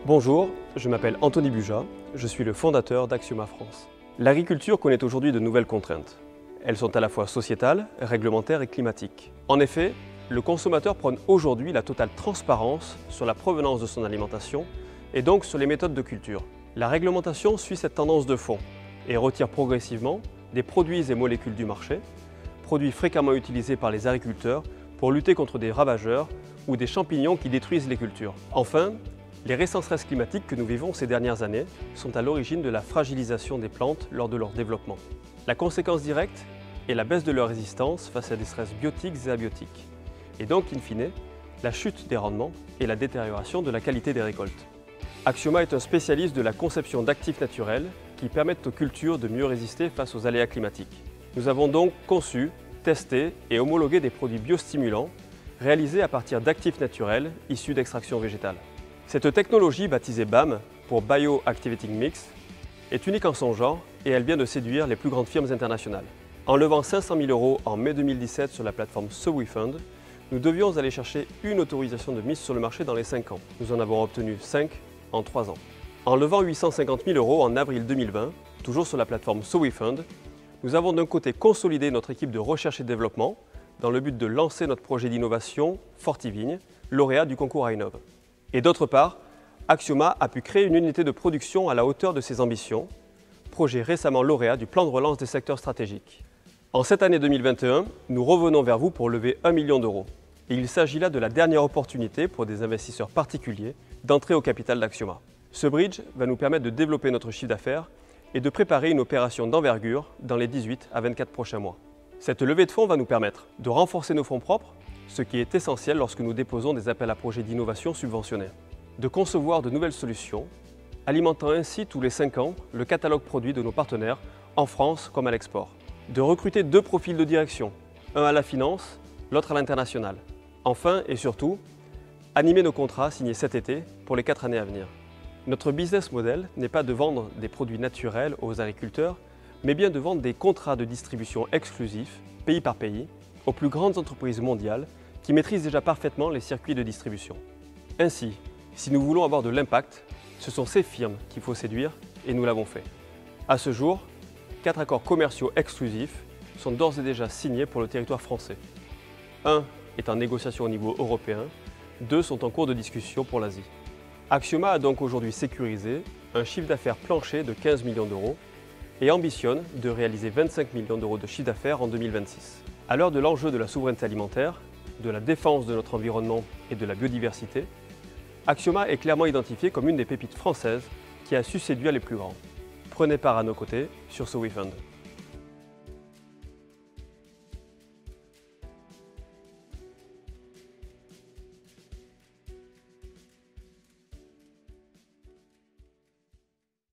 Bonjour, je m'appelle Anthony Buja, je suis le fondateur d'Axioma France. L'agriculture connaît aujourd'hui de nouvelles contraintes. Elles sont à la fois sociétales, réglementaires et climatiques. En effet, le consommateur prône aujourd'hui la totale transparence sur la provenance de son alimentation et donc sur les méthodes de culture. La réglementation suit cette tendance de fond et retire progressivement des produits et molécules du marché, produits fréquemment utilisés par les agriculteurs pour lutter contre des ravageurs ou des champignons qui détruisent les cultures. Enfin, les récents stress climatiques que nous vivons ces dernières années sont à l'origine de la fragilisation des plantes lors de leur développement. La conséquence directe est la baisse de leur résistance face à des stress biotiques et abiotiques, et donc, in fine, la chute des rendements et la détérioration de la qualité des récoltes. Axioma est un spécialiste de la conception d'actifs naturels qui permettent aux cultures de mieux résister face aux aléas climatiques. Nous avons donc conçu, testé et homologué des produits biostimulants réalisés à partir d'actifs naturels issus d'extraction végétale. Cette technologie, baptisée BAM, pour Bioactivating Mix, est unique en son genre et elle vient de séduire les plus grandes firmes internationales. En levant 500 000 € en mai 2017 sur la plateforme SoWeFund, nous devions aller chercher une autorisation de mise sur le marché dans les 5 ans. Nous en avons obtenu 5 en 3 ans. En levant 850 000 € en avril 2020, toujours sur la plateforme SoWeFund, nous avons d'un côté consolidé notre équipe de recherche et développement dans le but de lancer notre projet d'innovation Fortivigne, lauréat du concours Innov. Et d'autre part, Axioma a pu créer une unité de production à la hauteur de ses ambitions, projet récemment lauréat du plan de relance des secteurs stratégiques. En cette année 2021, nous revenons vers vous pour lever 1 million d'euros. Et il s'agit là de la dernière opportunité pour des investisseurs particuliers d'entrer au capital d'Axioma. Ce bridge va nous permettre de développer notre chiffre d'affaires et de préparer une opération d'envergure dans les 18 à 24 prochains mois. Cette levée de fonds va nous permettre de renforcer nos fonds propres, ce qui est essentiel lorsque nous déposons des appels à projets d'innovation subventionnés, de concevoir de nouvelles solutions, alimentant ainsi tous les 5 ans le catalogue produit de nos partenaires en France comme à l'export, de recruter 2 profils de direction, un à la finance, l'autre à l'international. Enfin et surtout, animer nos contrats signés cet été pour les 4 années à venir. Notre business model n'est pas de vendre des produits naturels aux agriculteurs, mais bien de vendre des contrats de distribution exclusifs, pays par pays, aux plus grandes entreprises mondiales qui maîtrisent déjà parfaitement les circuits de distribution. Ainsi, si nous voulons avoir de l'impact, ce sont ces firmes qu'il faut séduire et nous l'avons fait. À ce jour, 4 accords commerciaux exclusifs sont d'ores et déjà signés pour le territoire français. 1 est en négociation au niveau européen, 2 sont en cours de discussion pour l'Asie. Axioma a donc aujourd'hui sécurisé un chiffre d'affaires plancher de 15 millions d'euros et ambitionne de réaliser 25 millions d'euros de chiffre d'affaires en 2026. À l'heure de l'enjeu de la souveraineté alimentaire, de la défense de notre environnement et de la biodiversité, Axioma est clairement identifié comme une des pépites françaises qui a su séduire les plus grands. Prenez part à nos côtés sur SoWeFund.